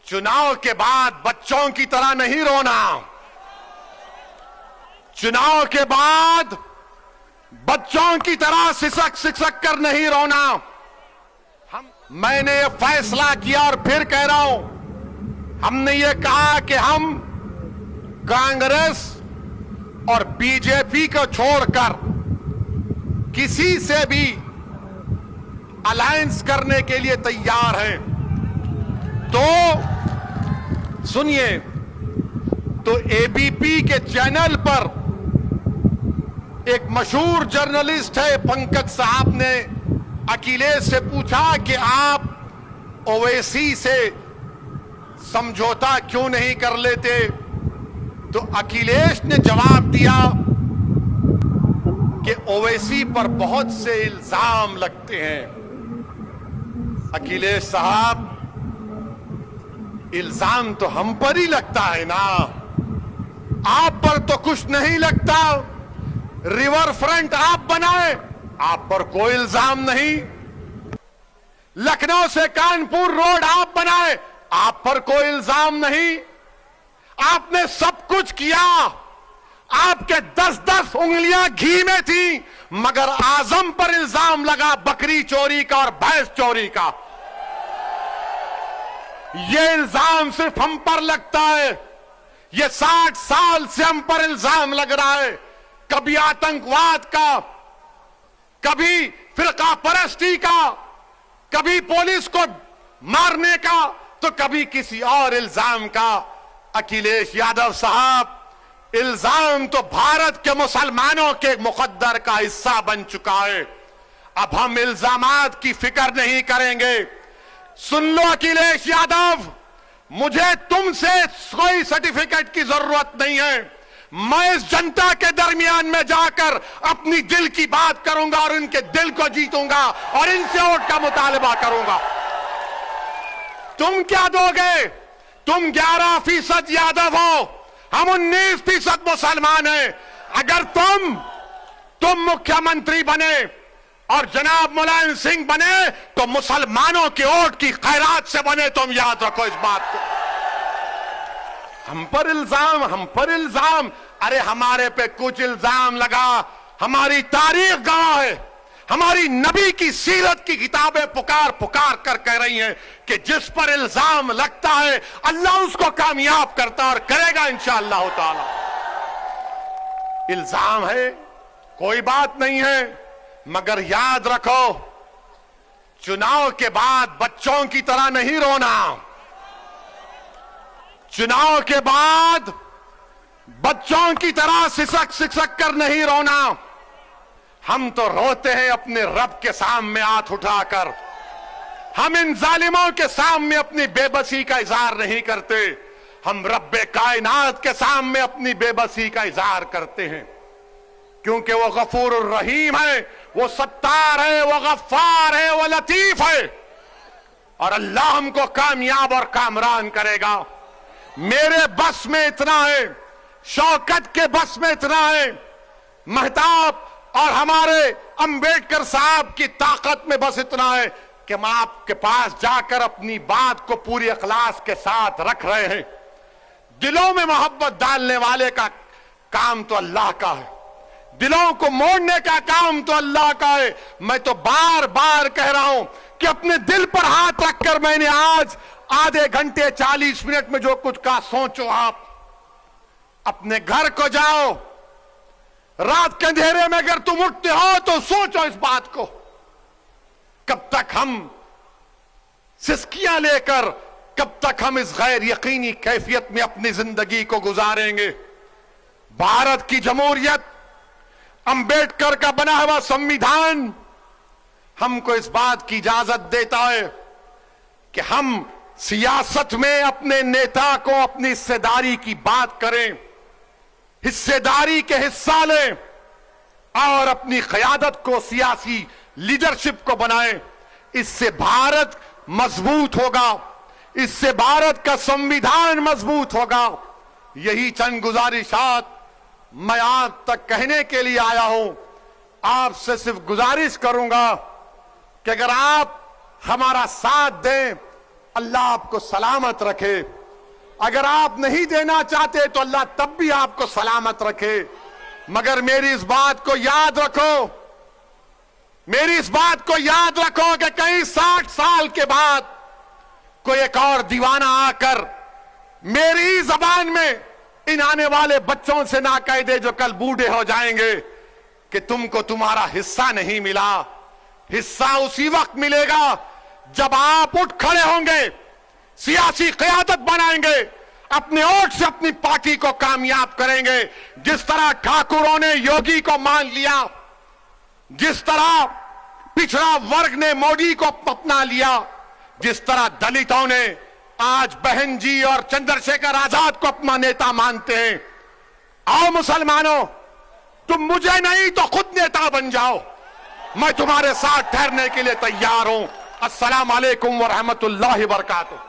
चुनाव के बाद बच्चों की तरह नहीं रोना। चुनाव के बाद बच्चों की तरह सिसक सिसक कर नहीं रोना। मैंने ये फैसला किया और फिर कह रहा हूं, हमने ये कहा कि हम कांग्रेस और बीजेपी को छोड़कर किसी से भी अलायंस करने के लिए तैयार हैं। तो सुनिए, तो एबीपी के चैनल पर एक मशहूर जर्नलिस्ट है पंकज साहब ने अखिलेश से पूछा कि आप ओवैसी से समझौता क्यों नहीं कर लेते। तो अखिलेश ने जवाब दिया कि ओवैसी पर बहुत से इल्जाम लगते हैं। अखिलेश साहब, इल्जाम तो हम पर ही लगता है ना, आप पर तो कुछ नहीं लगता। रिवर फ्रंट आप बनाए, आप पर कोई इल्जाम नहीं। लखनऊ से कानपुर रोड आप बनाए, आप पर कोई इल्जाम नहीं। आपने सब कुछ किया, आपके 10-10 उंगलियां घी में थी, मगर आजम पर इल्जाम लगा बकरी चोरी का और भैंस चोरी का। यह इल्जाम सिर्फ हम पर लगता है, यह 60 साल से हम पर इल्जाम लग रहा है। कभी आतंकवाद का, कभी फिरका परस्ती का, कभी पुलिस को मारने का, तो कभी किसी और इल्जाम का। अखिलेश यादव साहब, इल्जाम तो भारत के मुसलमानों के मुकद्दर का हिस्सा बन चुका है। अब हम इल्जामात की फिक्र नहीं करेंगे। सुन लो अखिलेश यादव, मुझे तुमसे कोई सर्टिफिकेट की जरूरत नहीं है। मैं इस जनता के दरमियान में जाकर अपनी दिल की बात करूंगा और उनके दिल को जीतूंगा और इनसे वोट का मुतालबा करूंगा। तुम क्या दोगे? तुम 11% यादव हो, हम 19% मुसलमान हैं। अगर तुम मुख्यमंत्री बने और जनाब मुलायम सिंह बने तो मुसलमानों के वोट की खैरात से बने। तुम याद रखो इस बात को। हम पर इल्जाम, अरे हमारे पे कुछ इल्जाम लगा, हमारी तारीख गवाह है, हमारी नबी की सीरत की किताबें पुकार पुकार कर कह रही हैं कि जिस पर इल्जाम लगता है अल्लाह उसको कामयाब करता और करेगा इंशाअल्लाह ताला। इल्जाम है, कोई बात नहीं है, मगर याद रखो, चुनाव के बाद बच्चों की तरह नहीं रोना। चुनाव के बाद बच्चों की तरह सिसक सिसक कर नहीं रोना। हम तो रोते हैं अपने रब के सामने हाथ उठाकर। हम इन जालिमों के सामने अपनी बेबसी का इजहार नहीं करते, हम रब्बे कायनात के सामने अपनी बेबसी का इजहार करते हैं। क्योंकि वो गफूर रहीम है, वो सत्तार है, वो गफ्फार है, वो लतीफ है, और अल्लाह हमको कामयाब और कामरान करेगा। मेरे बस में इतना है, शौकत के बस में इतना है, महताब और हमारे अंबेडकर साहब की ताकत में बस इतना है कि हम आपके पास जाकर अपनी बात को पूरी इखलास के साथ रख रहे हैं। दिलों में मोहब्बत डालने वाले का काम तो अल्लाह का है, दिलों को मोड़ने का काम तो अल्लाह का है। मैं तो बार बार कह रहा हूं कि अपने दिल पर हाथ रखकर मैंने आज आधे घंटे 40 मिनट में जो कुछ कहा, सोचो आप। अपने घर को जाओ, रात के अंधेरे में अगर तुम उठते हो तो सोचो इस बात को, कब तक हम सिसकियां लेकर, कब तक हम इस गैर यकीनी कैफियत में अपनी जिंदगी को गुजारेंगे। भारत की जमहूरियत, अंबेडकर का बना हुआ संविधान हमको इस बात की इजाजत देता है कि हम सियासत में अपने नेता को अपनी हिस्सेदारी की बात करें, हिस्सेदारी के हिस्सा लें और अपनी क़यादत को, सियासी लीडरशिप को बनाएं। इससे भारत मजबूत होगा, इससे भारत का संविधान मजबूत होगा। यही चंद गुजारिशात मैं आज तक कहने के लिए आया हूं। आपसे सिर्फ गुजारिश करूंगा कि अगर आप हमारा साथ दें, अल्लाह आपको सलामत रखे। अगर आप नहीं देना चाहते तो अल्लाह तब भी आपको सलामत रखे। मगर मेरी इस बात को याद रखो, मेरी इस बात को याद रखो कि कहीं 60 साल के बाद कोई एक और दीवाना आकर मेरी ही जबान में इन आने वाले बच्चों से ना कह दे जो कल बूढ़े हो जाएंगे कि तुमको तुम्हारा हिस्सा नहीं मिला। हिस्सा उसी वक्त मिलेगा जब आप उठ खड़े होंगे, सियासी क़यादत बनाएंगे, अपने वोट से अपनी पार्टी को कामयाब करेंगे। जिस तरह ठाकुरों ने योगी को मान लिया, जिस तरह पिछड़ा वर्ग ने मोदी को अपना लिया, जिस तरह दलितों ने आज बहन जी और चंद्रशेखर आजाद को अपना नेता मानते हैं। आओ मुसलमानों, तुम मुझे नहीं तो खुद नेता बन जाओ, मैं तुम्हारे साथ ठहरने के लिए तैयार हूं। अस्सलाम वालेकुम व रहमतुल्लाहि व बरकातुहू।